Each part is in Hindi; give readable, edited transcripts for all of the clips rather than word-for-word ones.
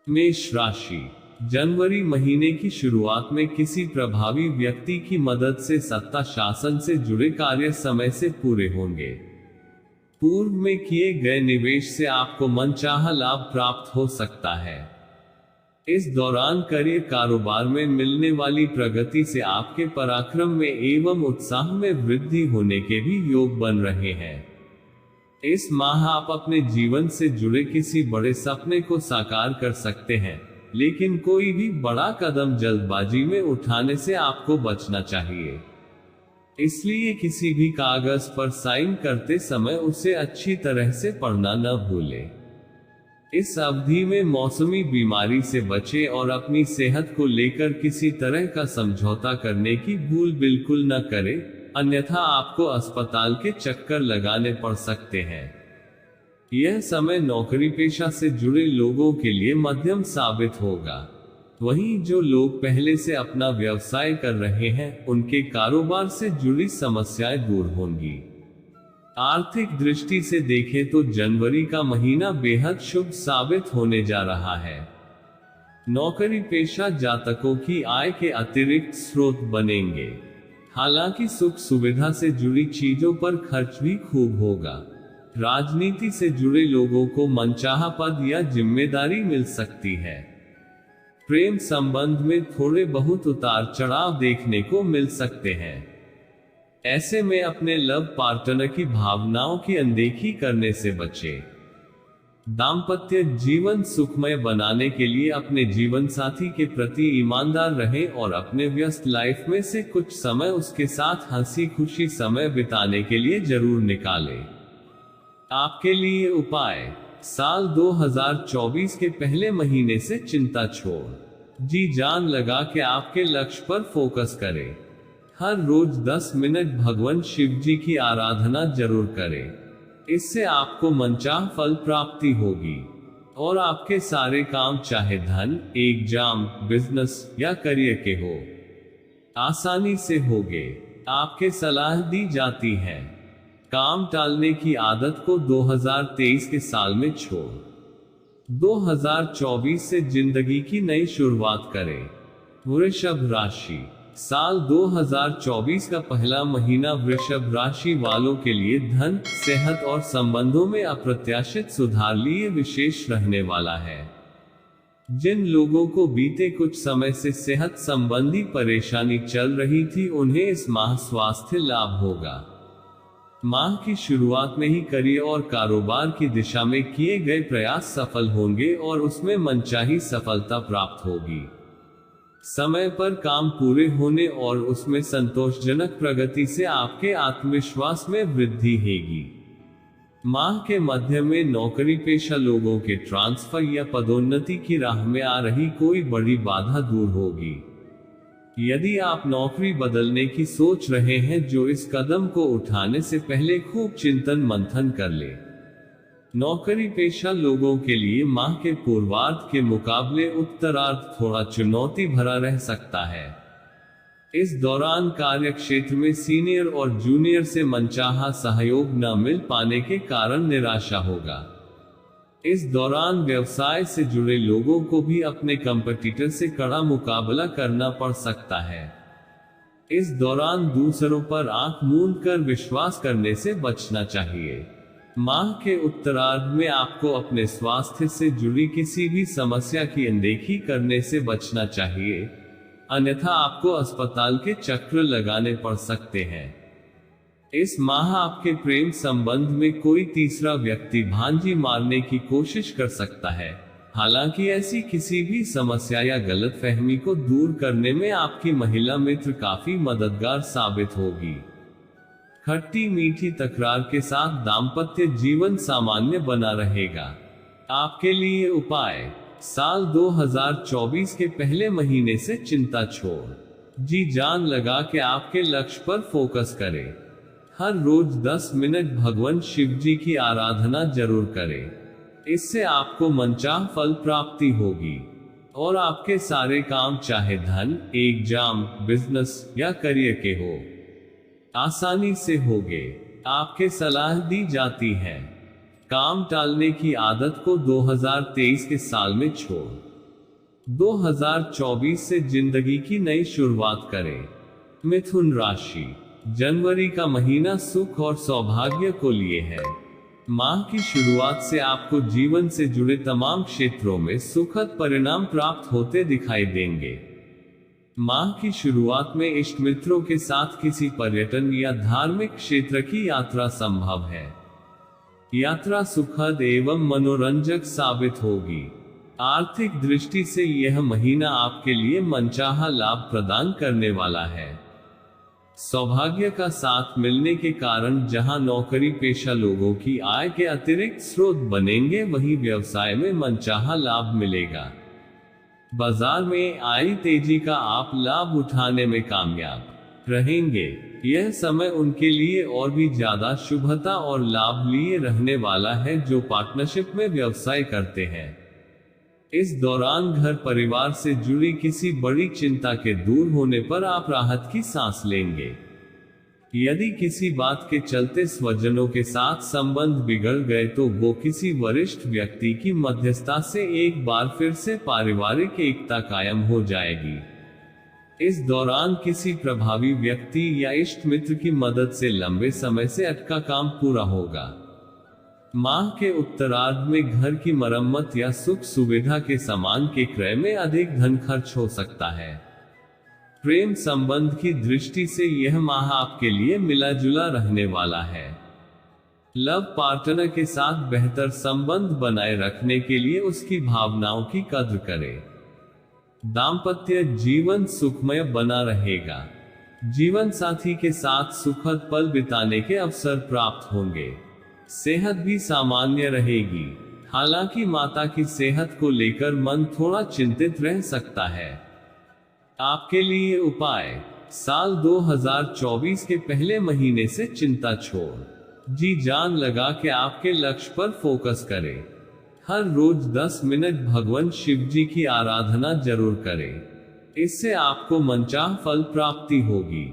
मेष राशि। जनवरी महीने की शुरुआत में किसी प्रभावी व्यक्ति की मदद से सत्ता शासन से जुड़े कार्य समय से पूरे होंगे। पूर्व में किए गए निवेश से आपको मनचाहा लाभ प्राप्त हो सकता है। इस दौरान करियर कारोबार में मिलने वाली प्रगति से आपके पराक्रम में एवं उत्साह में वृद्धि होने के भी योग बन रहे हैं। इस माह आप अपने जीवन से जुड़े किसी बड़े सपने को साकार कर सकते हैं, लेकिन कोई भी बड़ा कदम जल्दबाजी में उठाने से आपको बचना चाहिए। इसलिए किसी भी कागज पर साइन करते समय उसे अच्छी तरह से पढ़ना न भूलें। इस अवधि में मौसमी बीमारी से बचें और अपनी सेहत को लेकर किसी तरह का समझौता करने की भूल बिल्कुल न करें, अन्यथा आपको अस्पताल के चक्कर लगाने पड़ सकते हैं। यह समय नौकरी पेशा से जुड़े लोगों के लिए मध्यम साबित होगा। वहीं जो लोग पहले से अपना व्यवसाय कर रहे हैं, उनके कारोबार से जुड़ी समस्याएं दूर होंगी। आर्थिक दृष्टि से देखें तो जनवरी का महीना बेहद शुभ साबित होने जा रहा है। नौकरी पेशा जातकों की आय के अतिरिक्त स्रोत बनेंगे। हालांकि सुख सुविधा से जुड़ी चीजों पर खर्च भी खूब होगा। राजनीति से जुड़े लोगों को मनचाहा पद या जिम्मेदारी मिल सकती है। प्रेम संबंध में थोड़े बहुत उतार चढ़ाव देखने को मिल सकते हैं। ऐसे में अपने लव पार्टनर की भावनाओं की अनदेखी करने से बचें। दाम्पत्य जीवन सुखमय बनाने के लिए अपने जीवन साथी के प्रति ईमानदार रहें और अपने व्यस्त लाइफ में से कुछ समय उसके साथ हंसी खुशी समय बिताने के लिए जरूर निकालें। आपके लिए उपाय। साल 2024 के पहले महीने से चिंता छोड़ जी जान लगा के आपके लक्ष्य पर फोकस करें। हर रोज 10 मिनट भगवान शिव जी की आराधना जरूर करें। इससे आपको मनचाह फल प्राप्ति होगी और आपके सारे काम चाहे धन, एग्जाम, बिजनेस या करियर के हो, आसानी से होंगे। आपके सलाह दी जाती है काम टालने की आदत को 2023 के साल में छोड़ 2024 से जिंदगी की नई शुरुआत करें। वृषभ राशि। साल 2024 का पहला महीना वृषभ राशि वालों के लिए धन, सेहत और संबंधों में अप्रत्याशित सुधार लिए विशेष रहने वाला है। जिन लोगों को बीते कुछ समय से सेहत संबंधी परेशानी चल रही थी, उन्हें इस माह स्वास्थ्य लाभ होगा। माह की शुरुआत में ही करियर और कारोबार की दिशा में किए गए प्रयास सफल होंगे और उसमें मनचाही सफलता प्राप्त होगी। समय पर काम पूरे होने और उसमें संतोषजनक प्रगति से आपके आत्मविश्वास में वृद्धि होगी। माह के मध्य में नौकरी पेशा लोगों के ट्रांसफर या पदोन्नति की राह में आ रही कोई बड़ी बाधा दूर होगी। यदि आप नौकरी बदलने की सोच रहे हैं, जो इस कदम को उठाने से पहले खूब चिंतन मंथन कर ले। नौकरी पेशा लोगों के लिए माह के पूर्वार्ध के मुकाबले उत्तरार्ध थोड़ा चुनौती भरा रह सकता है। इस दौरान कार्य क्षेत्र में सीनियर और जूनियर से मनचाहा सहयोग न मिल पाने के कारण निराशा होगा। इस दौरान व्यवसाय से जुड़े लोगों को भी अपने कंपटीटर से कड़ा मुकाबला करना पड़ सकता है। इस दौरान दूसरों पर आंख मूंद कर विश्वास करने से बचना चाहिए। माह के उत्तरार्ध में आपको अपने स्वास्थ्य से जुड़ी किसी भी समस्या की अनदेखी करने से बचना चाहिए, अन्यथा आपको अस्पताल के चक्र लगाने पड़ सकते हैं। इस माह आपके प्रेम संबंध में कोई तीसरा व्यक्ति भांजी मारने की कोशिश कर सकता है। हालांकि ऐसी किसी भी समस्या या गलतफहमी को दूर करने में आपकी महिला मित्र काफी मददगार साबित होगी। खट्टी मीठी तकरार के साथ दाम्पत्य जीवन सामान्य बना रहेगा। आपके लिए उपाय। साल 2024 के पहले महीने से चिंता छोड़ जी जान लगा के आपके लक्ष्य पर फोकस करें। हर रोज 10 मिनट भगवान शिव जी की आराधना जरूर करें। इससे आपको मनचाह फल प्राप्ति होगी और आपके सारे काम चाहे धन, एग्जाम, बिजनेस या करियर के हो, आसानी से होंगे। आपके सलाह दी जाती है काम टालने की आदत को 2023 के साल में छोड़ 2024 से जिंदगी की नई शुरुआत करें। मिथुन राशि, जनवरी का महीना सुख और सौभाग्य को लिए है। माह की शुरुआत से आपको जीवन से जुड़े तमाम क्षेत्रों में सुखद परिणाम प्राप्त होते दिखाई देंगे। माह की शुरुआत में इष्ट मित्रों के साथ किसी पर्यटन या धार्मिक क्षेत्र की यात्रा संभव है। यात्रा सुखद एवं मनोरंजक साबित होगी। आर्थिक दृष्टि से यह महीना आपके लिए मनचाहा लाभ प्रदान करने वाला है। सौभाग्य का साथ मिलने के कारण जहां नौकरी पेशा लोगों की आय के अतिरिक्त स्रोत बनेंगे, वहीं व्यवसाय में मनचाहा लाभ मिलेगा। बाजार में आई तेजी का आप लाभ उठाने में कामयाब रहेंगे। यह समय उनके लिए और भी ज्यादा शुभता और लाभ लिए रहने वाला है जो पार्टनरशिप में व्यवसाय करते हैं। इस दौरान घर परिवार से जुड़ी किसी बड़ी चिंता के दूर होने पर आप राहत की सांस लेंगे। यदि किसी बात के चलते स्वजनों के साथ संबंध बिगड़ गए तो वो किसी वरिष्ठ व्यक्ति की मध्यस्थता से एक बार फिर से पारिवारिक एकता कायम हो जाएगी। इस दौरान किसी प्रभावी व्यक्ति या इष्ट मित्र की मदद से लंबे समय से अटका काम पूरा होगा। माह के उत्तरार्ध में घर की मरम्मत या सुख सुविधा के सामान के क्रय में अधिक धन खर्च हो सकता है। प्रेम संबंध की दृष्टि से यह माह आपके लिए मिला जुला रहने वाला है। लव पार्टनर के साथ बेहतर संबंध बनाए रखने के लिए उसकी भावनाओं की कद्र करें। दाम्पत्य जीवन सुखमय बना रहेगा। जीवन साथी के साथ सुखद पल बिताने के अवसर प्राप्त होंगे। सेहत भी सामान्य रहेगी। हालांकि माता की सेहत को लेकर मन थोड़ा चिंतित रह सकता है। आपके लिए उपाय, साल 2024 के पहले महीने से चिंता छोड़ जी जान लगा के आपके लक्ष्य पर फोकस करें। हर रोज 10 मिनट भगवान शिव जी की आराधना जरूर करें। इससे आपको मनचाह फल प्राप्ति होगी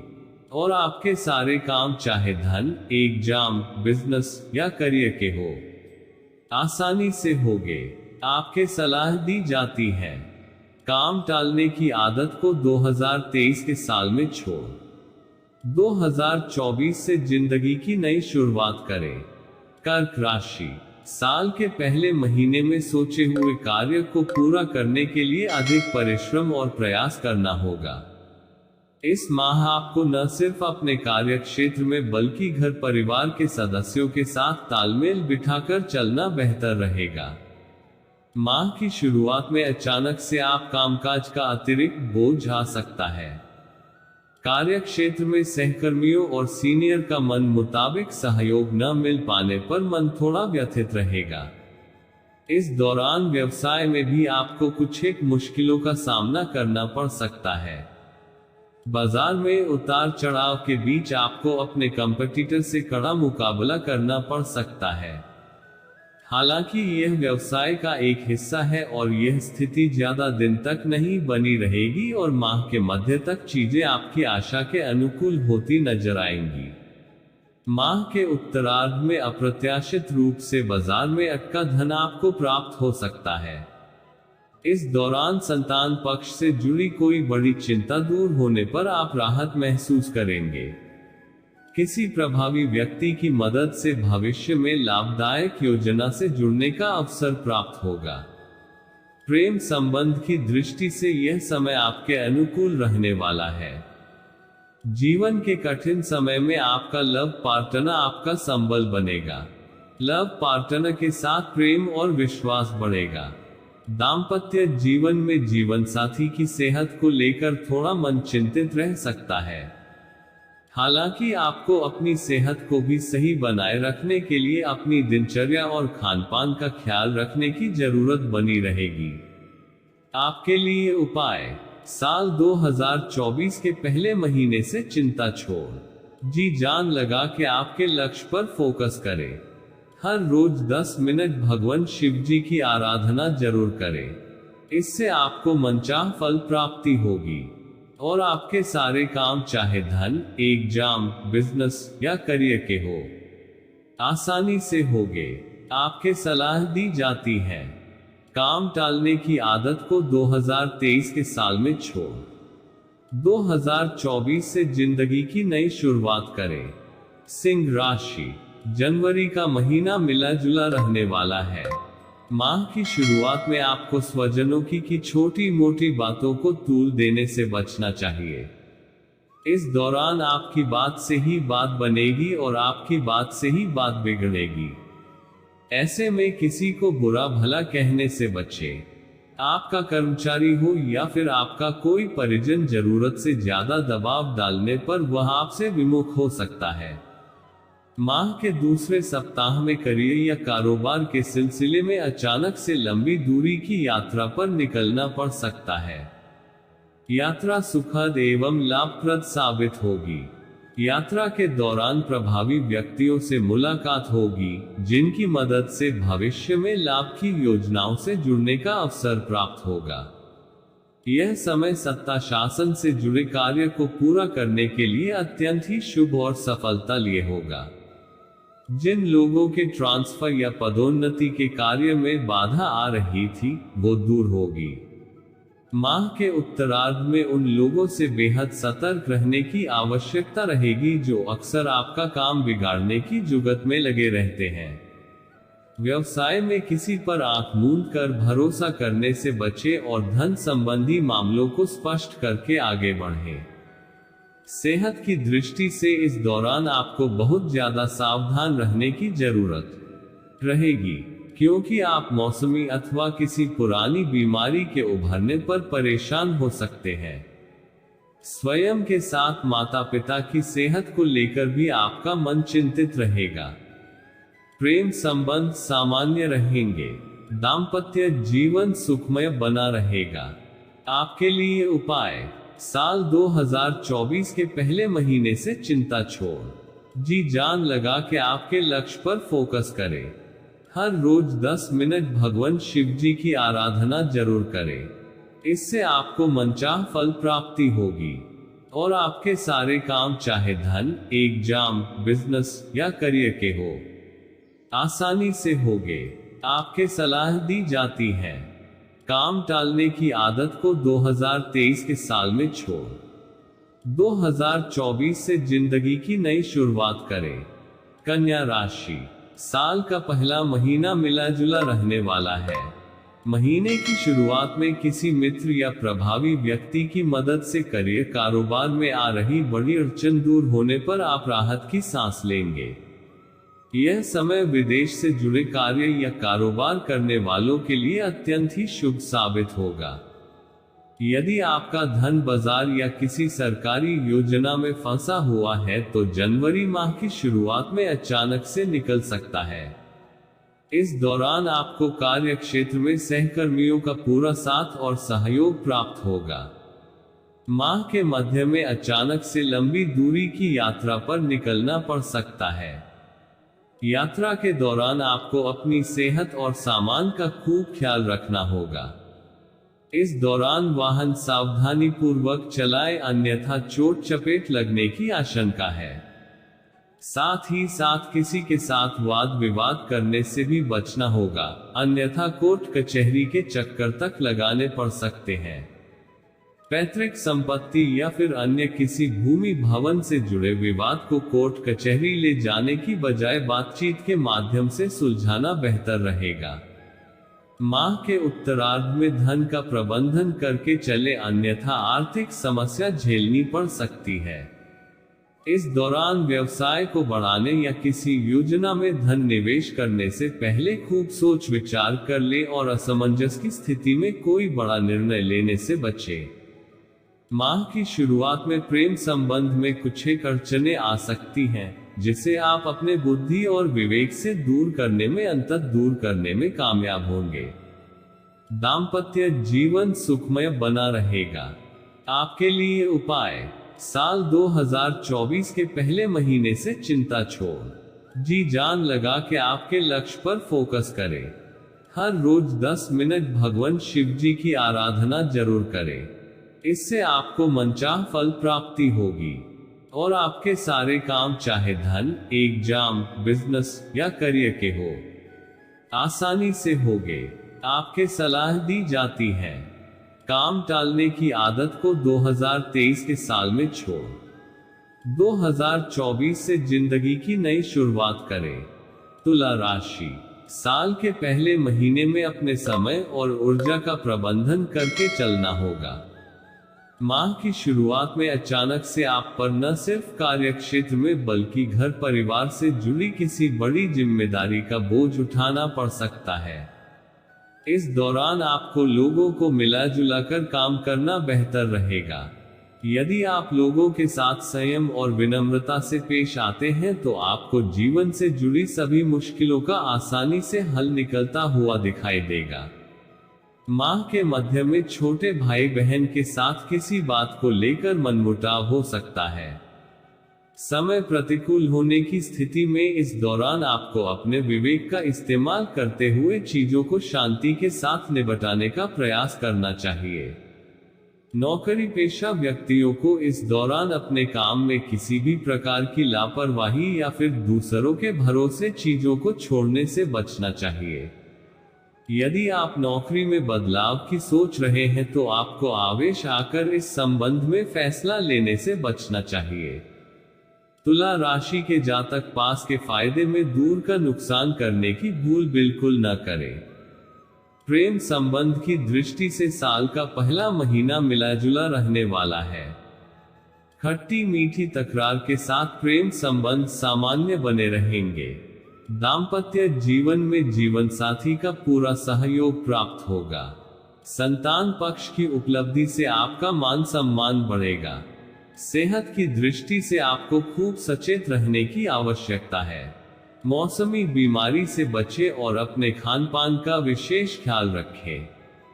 और आपके सारे काम चाहे धन, एग्जाम, बिजनेस या करियर के हो, आसानी से होंगे। आपके सलाह दी जाती है काम टालने की आदत को 2023 के साल में छोड़ 2024 से जिंदगी की नई शुरुआत करें। कर्क राशि, साल के पहले महीने में सोचे हुए कार्य को पूरा करने के लिए अधिक परिश्रम और प्रयास करना होगा। इस माह आपको न सिर्फ अपने कार्य क्षेत्र में बल्कि घर परिवार के सदस्यों के साथ तालमेल बिठाकर चलना बेहतर रहेगा। माह की शुरुआत में अचानक से आप कामकाज का अतिरिक्त बोझ आ सकता है। कार्य क्षेत्र में सहकर्मियों और सीनियर का मन मुताबिक सहयोग न मिल पाने पर मन थोड़ा व्यथित रहेगा। इस दौरान व्यवसाय में भी आपको कुछ एक मुश्किलों का सामना करना पड़ सकता है। बाजार में उतार चढ़ाव के बीच आपको अपने कंपटीटर से कड़ा मुकाबला करना पड़ सकता है। हालांकि यह व्यवसाय का एक हिस्सा है और यह स्थिति ज्यादा दिन तक नहीं बनी रहेगी और माह के मध्य तक चीजें आपकी आशा के अनुकूल होती नजर आएंगी। माह के उत्तरार्ध में अप्रत्याशित रूप से बाजार में अटका धन आपको प्राप्त हो सकता है। इस दौरान संतान पक्ष से जुड़ी कोई बड़ी चिंता दूर होने पर आप राहत महसूस करेंगे। किसी प्रभावी व्यक्ति की मदद से भविष्य में लाभदायक योजना से जुड़ने का अवसर प्राप्त होगा। प्रेम संबंध की दृष्टि से यह समय आपके अनुकूल रहने वाला है। जीवन के कठिन समय में आपका लव पार्टनर आपका संबल बनेगा। लव पार्टनर के साथ प्रेम और विश्वास बढ़ेगा। दाम्पत्य जीवन में जीवन साथी की सेहत को लेकर थोड़ा मन चिंतित रह सकता है। हालांकि आपको अपनी सेहत को भी सही बनाए रखने के लिए अपनी दिनचर्या और खानपान का ख्याल रखने की जरूरत बनी रहेगी। आपके लिए उपाय, साल 2024 के पहले महीने से चिंता छोड़ जी जान लगा के आपके लक्ष्य पर फोकस करें। हर रोज 10 मिनट भगवान शिव जी की आराधना जरूर करें। इससे आपको मनचाह फल प्राप्ति होगी और आपके सारे काम चाहे धन, एग्जाम, बिजनेस या करियर के हो, आसानी से होंगे। आपके सलाह दी जाती है काम टालने की आदत को 2023 के साल में छोड़ 2024 से जिंदगी की नई शुरुआत करें। सिंह राशि, जनवरी का महीना मिला जुला रहने वाला है। माह की शुरुआत में आपको स्वजनों की छोटी मोटी बातों को तूल देने से बचना चाहिए। इस दौरान आपकी बात से ही बात बनेगी और आपकी बात से ही बात बिगड़ेगी। ऐसे में किसी को बुरा भला कहने से बचें। आपका कर्मचारी हो या फिर आपका कोई परिजन जरूरत से ज्यादा दबाव डालने पर वह आपसे विमुख हो सकता है। माह के दूसरे सप्ताह में करियर या कारोबार के सिलसिले में अचानक से लंबी दूरी की यात्रा पर निकलना पड़ सकता है। यात्रा सुखद एवं लाभप्रद साबित होगी। यात्रा के दौरान प्रभावी व्यक्तियों से मुलाकात होगी, जिनकी मदद से भविष्य में लाभ की योजनाओं से जुड़ने का अवसर प्राप्त होगा। यह समय सत्ता शासन से जुड़े कार्य को पूरा करने के लिए अत्यंत ही शुभ और सफलता लिए होगा। जिन लोगों के ट्रांसफर या पदोन्नति के कार्य में बाधा आ रही थी, वो दूर होगी। माह के उत्तरार्ध में उन लोगों से बेहद सतर्क रहने की आवश्यकता रहेगी जो अक्सर आपका काम बिगाड़ने की जुगत में लगे रहते हैं। व्यवसाय में किसी पर आंख मूंद कर भरोसा करने से बचें और धन संबंधी मामलों को स्पष्ट करके आगे बढ़ें। सेहत की दृष्टि से इस दौरान आपको बहुत ज्यादा सावधान रहने की जरूरत रहेगी, क्योंकि आप मौसमी अथवा किसी पुरानी बीमारी के उभरने पर परेशान हो सकते हैं। स्वयं के साथ माता पिता की सेहत को लेकर भी आपका मन चिंतित रहेगा। प्रेम संबंध सामान्य रहेंगे। दाम्पत्य जीवन सुखमय बना रहेगा। आपके लिए उपाय: साल 2024 के पहले महीने से चिंता छोड़ जी जान लगा के आपके लक्ष्य पर फोकस करें। हर रोज 10 मिनट भगवान शिव जी की आराधना जरूर करें। इससे आपको मनचाह फल प्राप्ति होगी और आपके सारे काम, चाहे धन, एग्जाम, बिजनेस या करियर के हो, आसानी से होंगे। आपके सलाह दी जाती है। काम टालने की आदत को 2023 के साल में छोड़ 2024 से जिंदगी की नई शुरुआत करें। कन्या राशि, साल का पहला महीना मिला जुला रहने वाला है। महीने की शुरुआत में किसी मित्र या प्रभावी व्यक्ति की मदद से करियर कारोबार में आ रही बड़ी अड़चन दूर होने पर आप राहत की सांस लेंगे। यह समय विदेश से जुड़े कार्य या कारोबार करने वालों के लिए अत्यंत ही शुभ साबित होगा। यदि आपका धन बाजार या किसी सरकारी योजना में फंसा हुआ है तो जनवरी माह की शुरुआत में अचानक से निकल सकता है। इस दौरान आपको कार्य क्षेत्र में सहकर्मियों का पूरा साथ और सहयोग प्राप्त होगा। माह के मध्य में अचानक से लंबी दूरी की यात्रा पर निकलना पड़ सकता है। यात्रा के दौरान आपको अपनी सेहत और सामान का खूब ख्याल रखना होगा। इस दौरान वाहन सावधानी पूर्वक चलाएं, अन्यथा चोट चपेट लगने की आशंका है। साथ ही साथ किसी के साथ वाद विवाद करने से भी बचना होगा, अन्यथा कोर्ट कचहरी के चक्कर तक लगाने पड़ सकते हैं। पैतृक संपत्ति या फिर अन्य किसी भूमि भवन से जुड़े विवाद को कोर्ट कचहरी ले जाने की बजाय बातचीत के माध्यम से सुलझाना बेहतर रहेगा। माह के उत्तरार्ध में धन का प्रबंधन करके चले, अन्यथा आर्थिक समस्या झेलनी पड़ सकती है। इस दौरान व्यवसाय को बढ़ाने या किसी योजना में धन निवेश करने से पहले खूब सोच विचार कर ले और असमंजस की स्थिति में कोई बड़ा निर्णय लेने से बचे। माह की शुरुआत में प्रेम संबंध में कुछ एक अड़चनें आ सकती हैं, जिसे आप अपने बुद्धि और विवेक से दूर करने में कामयाब होंगे। दाम्पत्य जीवन सुखमय बना रहेगा। आपके लिए उपाय: साल 2024 के पहले महीने से चिंता छोड़ जी जान लगा के आपके लक्ष्य पर फोकस करें। हर रोज 10 मिनट भगवान शिव जी की आराधना जरूर करें। इससे आपको मनचाह फल प्राप्ति होगी और आपके सारे काम, चाहे धन, एग्जाम, बिजनेस या करियर के हो, आसानी से होंगे। आपके सलाह दी जाती है। काम टालने की आदत को 2023 के साल में छोड़ 2024 से जिंदगी की नई शुरुआत करें। तुला राशि, साल के पहले महीने में अपने समय और ऊर्जा का प्रबंधन करके चलना होगा। माह की शुरुआत में अचानक से आप पर न सिर्फ कार्यक्षेत्र में बल्कि घर परिवार से जुड़ी किसी बड़ी जिम्मेदारी का बोझ उठाना पड़ सकता है। इस दौरान आपको लोगों को मिला जुला कर काम करना बेहतर रहेगा। यदि आप लोगों के साथ संयम और विनम्रता से पेश आते हैं तो आपको जीवन से जुड़ी सभी मुश्किलों का आसानी से हल निकलता हुआ दिखाई देगा। माह के मध्य में छोटे भाई बहन के साथ किसी बात को लेकर मनमुटाव हो सकता है। समय प्रतिकूल होने की स्थिति में इस दौरान आपको अपने विवेक का इस्तेमाल करते हुए चीजों को शांति के साथ निपटाने का प्रयास करना चाहिए। नौकरी पेशा व्यक्तियों को इस दौरान अपने काम में किसी भी प्रकार की लापरवाही या फिर दूसरों के भरोसे चीजों को छोड़ने से बचना चाहिए। यदि आप नौकरी में बदलाव की सोच रहे हैं तो आपको आवेश आकर इस संबंध में फैसला लेने से बचना चाहिए। तुला राशि के जातक पास के फायदे में दूर का नुकसान करने की भूल बिल्कुल न करें। प्रेम संबंध की दृष्टि से साल का पहला महीना मिला जुला रहने वाला है। खट्टी मीठी तकरार के साथ प्रेम संबंध सामान्य बने रहेंगे। दाम्पत्य जीवन में जीवन साथी का पूरा सहयोग प्राप्त होगा। संतान पक्ष की उपलब्धि से आपका मान सम्मान बढ़ेगा। सेहत की दृष्टि से आपको खूब सचेत रहने की आवश्यकता है। मौसमी बीमारी से बचें और अपने खान पान का विशेष ख्याल रखें।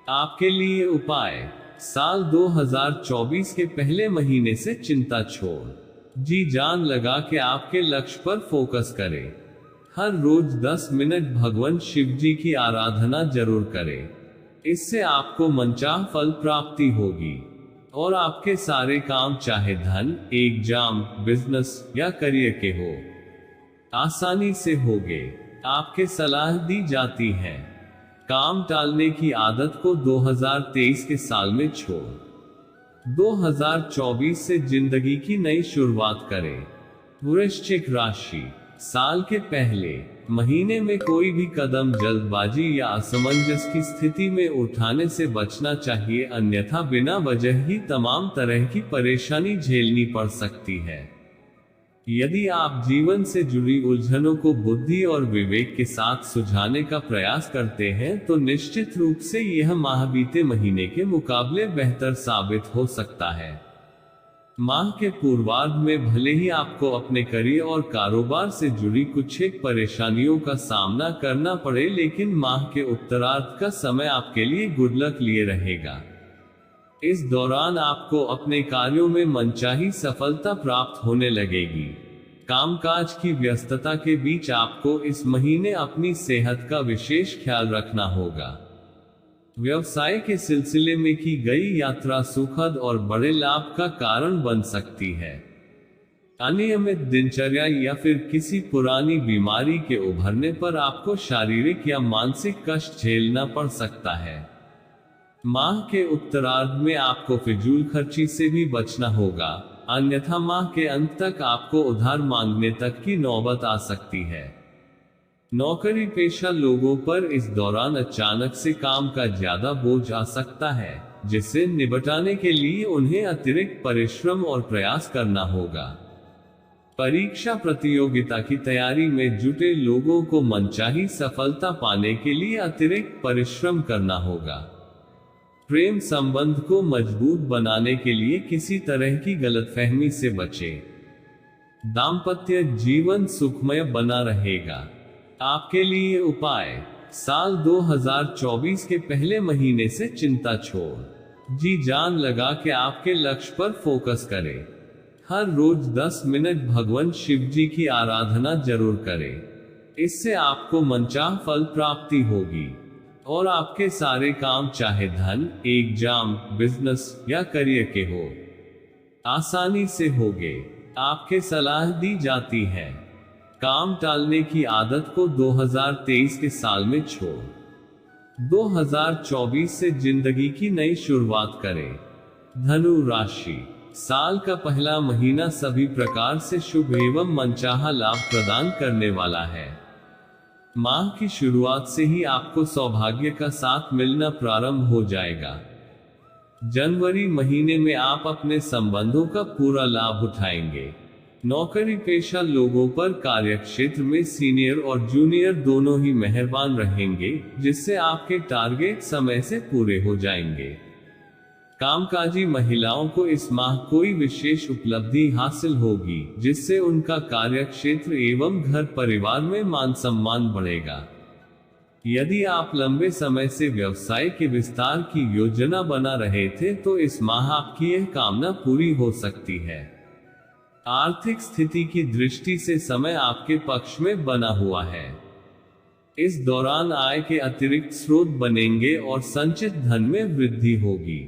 आपके लिए उपाय, साल 2024 के पहले महीने से चिंता छोड़ जी जान लगा के आपके लक्ष्य पर फोकस करें। हर रोज 10 मिनट भगवान शिव जी की आराधना जरूर करें। इससे आपको मनचाह फल प्राप्ति होगी और आपके सारे काम चाहे धन, एग्जाम, बिजनेस या करियर के हो आसानी से होंगे। आपके सलाह दी जाती है। काम टालने की आदत को 2023 के साल में छोड़ 2024 से जिंदगी की नई शुरुआत करें। वृश्चिक राशि, साल के पहले महीने में कोई भी कदम जल्दबाजी या असमंजस की स्थिति में उठाने से बचना चाहिए, अन्यथा बिना वजह ही तमाम तरह की परेशानी झेलनी पड़ सकती है। यदि आप जीवन से जुड़ी उलझनों को बुद्धि और विवेक के साथ सुलझाने का प्रयास करते हैं तो निश्चित रूप से यह माह बीते महीने के मुकाबले बेहतर साबित हो सकता है। माह के पूर्वार्ध में भले ही आपको अपने करियर और कारोबार से जुड़ी कुछ एक परेशानियों का सामना करना पड़े, लेकिन माह के उत्तरार्ध का समय आपके लिए गुड लक लिए रहेगा। इस दौरान आपको अपने कार्यों में मनचाही सफलता प्राप्त होने लगेगी। कामकाज की व्यस्तता के बीच आपको इस महीने अपनी सेहत का विशेष ख्याल रखना होगा। व्यवसाय के सिलसिले में की गई यात्रा सुखद और बड़े लाभ का कारण बन सकती है। अनियमित दिनचर्या या फिर किसी पुरानी बीमारी के उभरने पर आपको शारीरिक या मानसिक कष्ट झेलना पड़ सकता है। माह के उत्तरार्ध में आपको फिजूल खर्ची से भी बचना होगा, अन्यथा माह के अंत तक आपको उधार मांगने तक की नौबत आ सकती है। नौकरी पेशा लोगों पर इस दौरान अचानक से काम का ज्यादा बोझ आ सकता है, जिसे निपटाने के लिए उन्हें अतिरिक्त परिश्रम और प्रयास करना होगा। परीक्षा प्रतियोगिता की तैयारी में जुटे लोगों को मनचाही सफलता पाने के लिए अतिरिक्त परिश्रम करना होगा। प्रेम संबंध को मजबूत बनाने के लिए किसी तरह की गलतफहमी से बचें। दाम्पत्य जीवन सुखमय बना रहेगा। आपके लिए उपाय, साल 2024 के पहले महीने से चिंता छोड़ जी जान लगा के आपके लक्ष्य पर फोकस करें। हर रोज 10 मिनट भगवान शिव जी की आराधना जरूर करें। इससे आपको मनचाह फल प्राप्ति होगी और आपके सारे काम चाहे धन, एग्जाम, बिजनेस या करियर के हो आसानी से होंगे। आपके सलाह दी जाती है। काम टालने की आदत को 2023 के साल में छोड़ 2024 से जिंदगी की नई शुरुआत करें। धनु राशि, साल का पहला महीना सभी प्रकार से शुभ एवं मनचाहा लाभ प्रदान करने वाला है। माह की शुरुआत से ही आपको सौभाग्य का साथ मिलना प्रारंभ हो जाएगा। जनवरी महीने में आप अपने संबंधों का पूरा लाभ उठाएंगे। नौकरी पेशा लोगों पर कार्यक्षेत्र में सीनियर और जूनियर दोनों ही मेहरबान रहेंगे, जिससे आपके टारगेट समय से पूरे हो जाएंगे। कामकाजी महिलाओं को इस माह कोई विशेष उपलब्धि हासिल होगी, जिससे उनका कार्यक्षेत्र एवं घर परिवार में मान सम्मान बढ़ेगा। यदि आप लंबे समय से व्यवसाय के विस्तार की योजना बना रहे थे तो इस माह आपकी यह कामना पूरी हो सकती है। आर्थिक स्थिति की दृष्टि से समय आपके पक्ष में बना हुआ है। इस दौरान आय के अतिरिक्त स्रोत बनेंगे और संचित धन में वृद्धि होगी।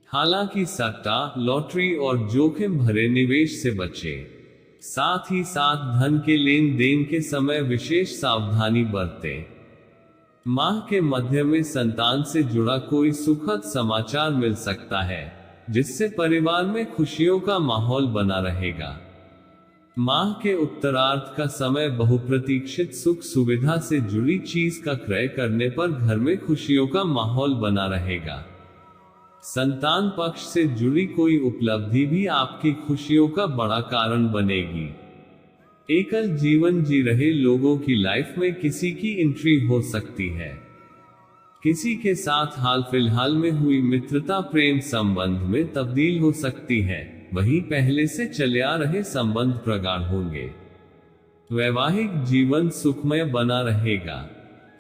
हालांकि सट्टा, लॉटरी और जोखिम भरे निवेश से बचें। साथ ही साथ धन के लेन देन के समय विशेष सावधानी बरतें। माह के मध्य में संतान से जुड़ा कोई सुखद समाचार मिल सकता है, जिससे परिवार में खुशियों का माहौल बना रहेगा। माह के उत्तरार्ध का समय बहुप्रतीक्षित सुख सुविधा से जुड़ी चीज का क्रय करने पर घर में खुशियों का माहौल बना रहेगा। संतान पक्ष से जुड़ी कोई उपलब्धि भी आपकी खुशियों का बड़ा कारण बनेगी। एकल जीवन जी रहे लोगों की लाइफ में किसी की एंट्री हो सकती है। किसी के साथ हाल फिलहाल में हुई मित्रता प्रेम संबंध में तब्दील हो सकती है, वहीं पहले से चले आ रहे संबंध प्रगाढ़ होंगे। वैवाहिक जीवन सुखमय बना रहेगा।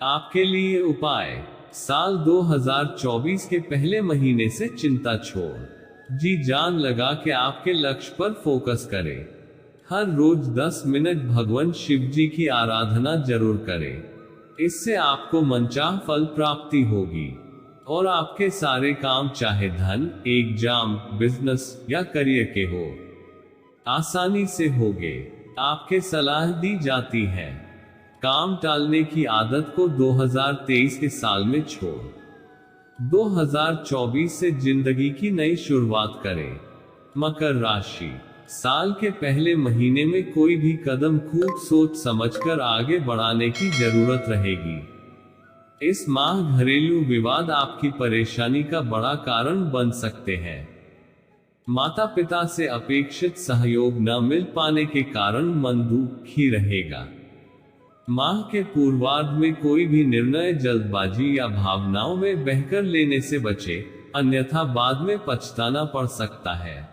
आपके लिए उपाय, साल 2024 के पहले महीने से चिंता छोड़ जी जान लगा के आपके लक्ष्य पर फोकस करें। हर रोज 10 मिनट भगवान शिव जी की आराधना जरूर करें। इससे आपको मनचाह फल प्राप्ति होगी और आपके सारे काम चाहे धन, एग्जाम, बिजनेस या करियर के हो, आसानी से होंगे। आपके सलाह दी जाती है, काम टालने की आदत को 2023 के साल में छोड़ 2024 से जिंदगी की नई शुरुआत करें। मकर राशि, साल के पहले महीने में कोई भी कदम खूब सोच समझकर आगे बढ़ाने की जरूरत रहेगी। इस माह घरेलू विवाद आपकी परेशानी का बड़ा कारण बन सकते हैं। माता पिता से अपेक्षित सहयोग न मिल पाने के कारण मन दुखी रहेगा। माह के पूर्वार्ध में कोई भी निर्णय जल्दबाजी या भावनाओं में बहकर लेने से बचे, अन्यथा बाद में पछताना पड़ सकता है।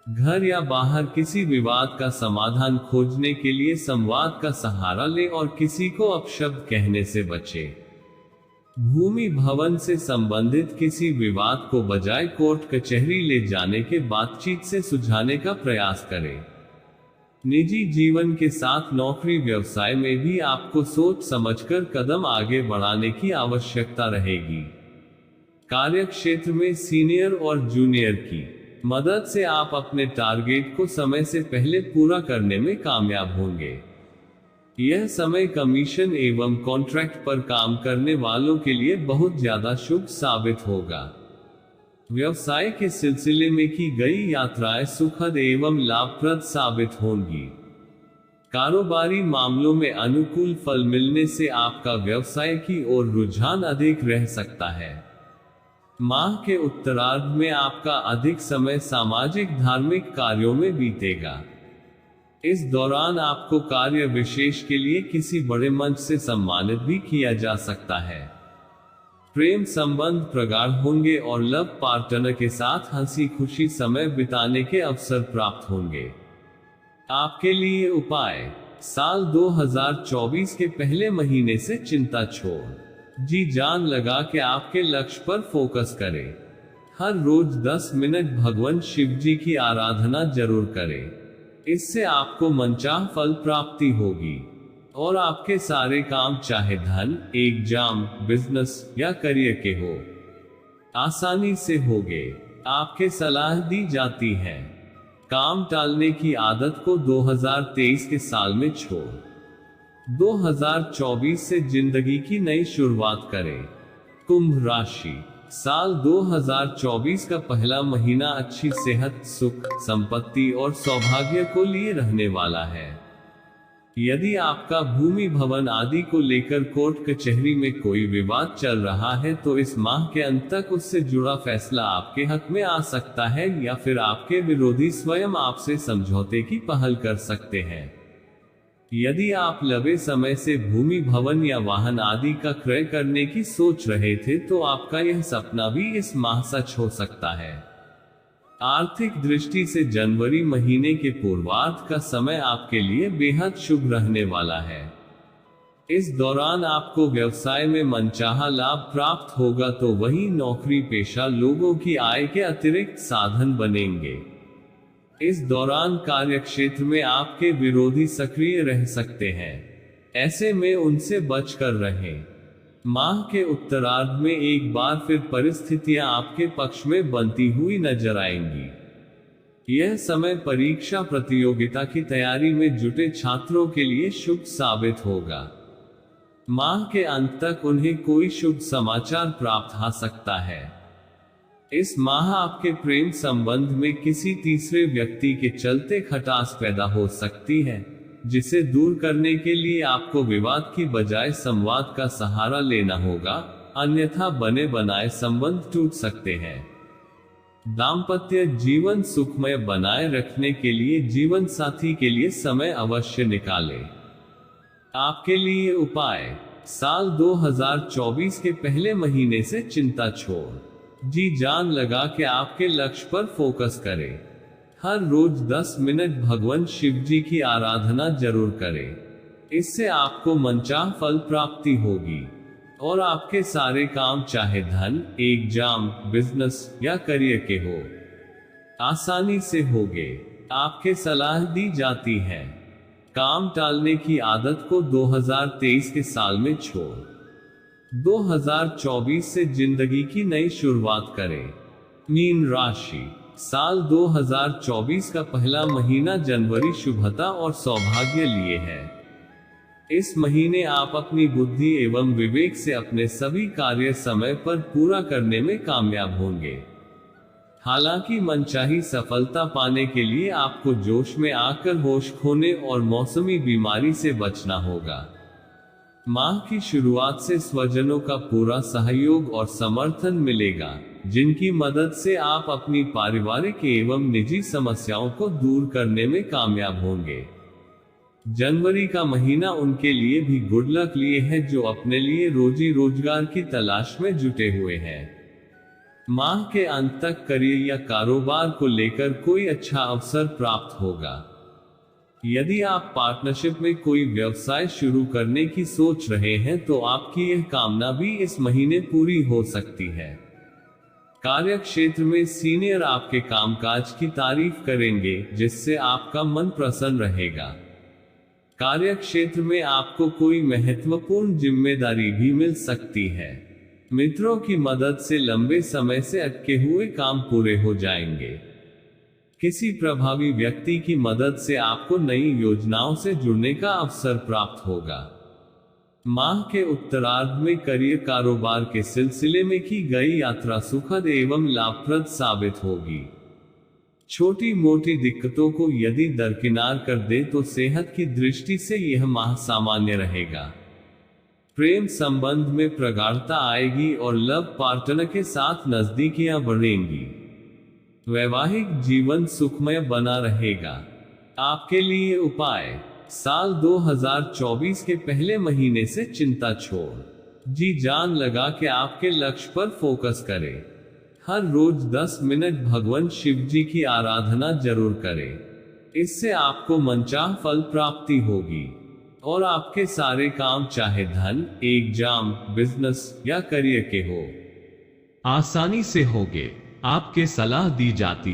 घर या बाहर किसी विवाद का समाधान खोजने के लिए संवाद का सहारा ले और किसी को अपशब्द कहने से बचे। भूमि भवन से संबंधित किसी विवाद को बजाय कोर्ट कचहरी ले जाने के बातचीत से सुलझाने का प्रयास करें। निजी जीवन के साथ नौकरी व्यवसाय में भी आपको सोच समझकर कदम आगे बढ़ाने की आवश्यकता रहेगी। कार्यक्षेत्र में सीनियर और जूनियर की मदद से आप अपने टारगेट को समय से पहले पूरा करने में कामयाब होंगे। यह समय कमीशन एवं कॉन्ट्रैक्ट पर काम करने वालों के लिए बहुत ज्यादा शुभ साबित होगा। व्यवसाय के सिलसिले में की गई यात्राएं सुखद एवं लाभप्रद साबित होंगी। कारोबारी मामलों में अनुकूल फल मिलने से आपका व्यवसाय की ओर रुझान अधिक रह सकता है। माह के उत्तरार्ध में आपका अधिक समय सामाजिक धार्मिक कार्यों में बीतेगा। इस दौरान आपको कार्य विशेष के लिए किसी बड़े मंच से सम्मानित भी किया जा सकता है। प्रेम संबंध प्रगाढ़ होंगे और लव पार्टनर के साथ हंसी खुशी समय बिताने के अवसर प्राप्त होंगे। आपके लिए उपाय, साल 2024 के पहले महीने से चिंता छोड़ जी जान लगा के आपके लक्ष्य पर फोकस करें। हर रोज 10 मिनट भगवान शिव जी की आराधना जरूर करें। इससे आपको मनचाह फल प्राप्ति होगी और आपके सारे काम चाहे धन, एग्जाम, बिजनेस या करियर के हो, आसानी से होंगे। आपके सलाह दी जाती है, काम टालने की आदत को 2023 के साल में छोड़ 2024 से जिंदगी की नई शुरुआत करें। कुंभ राशि, साल 2024 का पहला महीना अच्छी सेहत, सुख, संपत्ति और सौभाग्य को लिए रहने वाला है। यदि आपका भूमि भवन आदि को लेकर कोर्ट कचहरी में कोई विवाद चल रहा है तो इस माह के अंत तक उससे जुड़ा फैसला आपके हक में आ सकता है, या फिर आपके विरोधी स्वयं आपसे समझौते की पहल कर सकते हैं। यदि आप लंबे समय से भूमि भवन या वाहन आदि का क्रय करने की सोच रहे थे तो आपका यह सपना भी इस माह सच हो सकता है। आर्थिक दृष्टि से जनवरी महीने के पूर्वार्ध का समय आपके लिए बेहद शुभ रहने वाला है। इस दौरान आपको व्यवसाय में मनचाहा लाभ प्राप्त होगा तो वहीं नौकरी पेशा लोगों की आय के अतिरिक्त साधन बनेंगे। इस दौरान कार्यक्षेत्र में आपके विरोधी सक्रिय रह सकते हैं, ऐसे में उनसे बचकर रहें। माह के उत्तरार्ध में एक बार फिर परिस्थितियां आपके पक्ष में बनती हुई नजर आएंगी। यह समय परीक्षा प्रतियोगिता की तैयारी में जुटे छात्रों के लिए शुभ साबित होगा। माह के अंत तक उन्हें कोई शुभ समाचार प्राप्त हो सकता है। इस माह आपके प्रेम संबंध में किसी तीसरे व्यक्ति के चलते खटास पैदा हो सकती है, जिसे दूर करने के लिए आपको विवाद की बजाय संवाद का सहारा लेना होगा, अन्यथा बने बनाए संबंध टूट सकते हैं। दाम्पत्य जीवन सुखमय बनाए रखने के लिए जीवन साथी के लिए समय अवश्य निकालें। आपके लिए उपाय, साल 2024 के पहले महीने से चिंता छोड़ जी जान लगा के आपके लक्ष्य पर फोकस करें। हर रोज 10 मिनट भगवान शिव जी की आराधना जरूर करें। इससे आपको मनचाह फल प्राप्ति होगी और आपके सारे काम चाहे धन, एग्जाम, बिजनेस या करियर के हो, आसानी से होंगे। आपके सलाह दी जाती है, काम टालने की आदत को 2023 के साल में छोड़ 2024 से जिंदगी की नई शुरुआत करें। मीन राशि, साल 2024 का पहला महीना जनवरी शुभता और सौभाग्य लिए है। इस महीने आप अपनी बुद्धि एवं विवेक से अपने सभी कार्य समय पर पूरा करने में कामयाब होंगे। हालांकि मनचाही सफलता पाने के लिए आपको जोश में आकर होश खोने और मौसमी बीमारी से बचना होगा। माह की शुरुआत से स्वजनों का पूरा सहयोग और समर्थन मिलेगा, जिनकी मदद से आप अपनी पारिवारिक एवं निजी समस्याओं को दूर करने में कामयाब होंगे। जनवरी का महीना उनके लिए भी गुड लक लिए है जो अपने लिए रोजी रोजगार की तलाश में जुटे हुए हैं। माह के अंत तक करियर या कारोबार को लेकर कोई अच्छा अवसर प्राप्त होगा। यदि आप पार्टनरशिप में कोई व्यवसाय शुरू करने की सोच रहे हैं तो आपकी यह कामना भी इस महीने पूरी हो सकती है। कार्य क्षेत्र में सीनियर आपके कामकाज की तारीफ करेंगे, जिससे आपका मन प्रसन्न रहेगा। कार्य क्षेत्र में आपको कोई महत्वपूर्ण जिम्मेदारी भी मिल सकती है। मित्रों की मदद से लंबे समय से अटके हुए काम पूरे हो जाएंगे। किसी प्रभावी व्यक्ति की मदद से आपको नई योजनाओं से जुड़ने का अवसर प्राप्त होगा। माह के उत्तरार्ध में करियर कारोबार के सिलसिले में की गई यात्रा सुखद एवं लाभप्रद साबित होगी। छोटी मोटी दिक्कतों को यदि दरकिनार कर दे तो सेहत की दृष्टि से यह माह सामान्य रहेगा। प्रेम संबंध में प्रगाढ़ता आएगी और लव पार्टनर के साथ नजदीकियां बढ़ेंगी। वैवाहिक जीवन सुखमय बना रहेगा। आपके लिए उपाय, साल 2024 के पहले महीने से चिंता छोड़ जी जान लगा के आपके लक्ष्य पर फोकस करें। हर रोज 10 मिनट भगवान शिव जी की आराधना जरूर करें। इससे आपको मनचाह फल प्राप्ति होगी और आपके सारे काम चाहे धन, एग्जाम, बिजनेस या करियर के हो, आसानी से होंगे। आपके सलाह दी जाती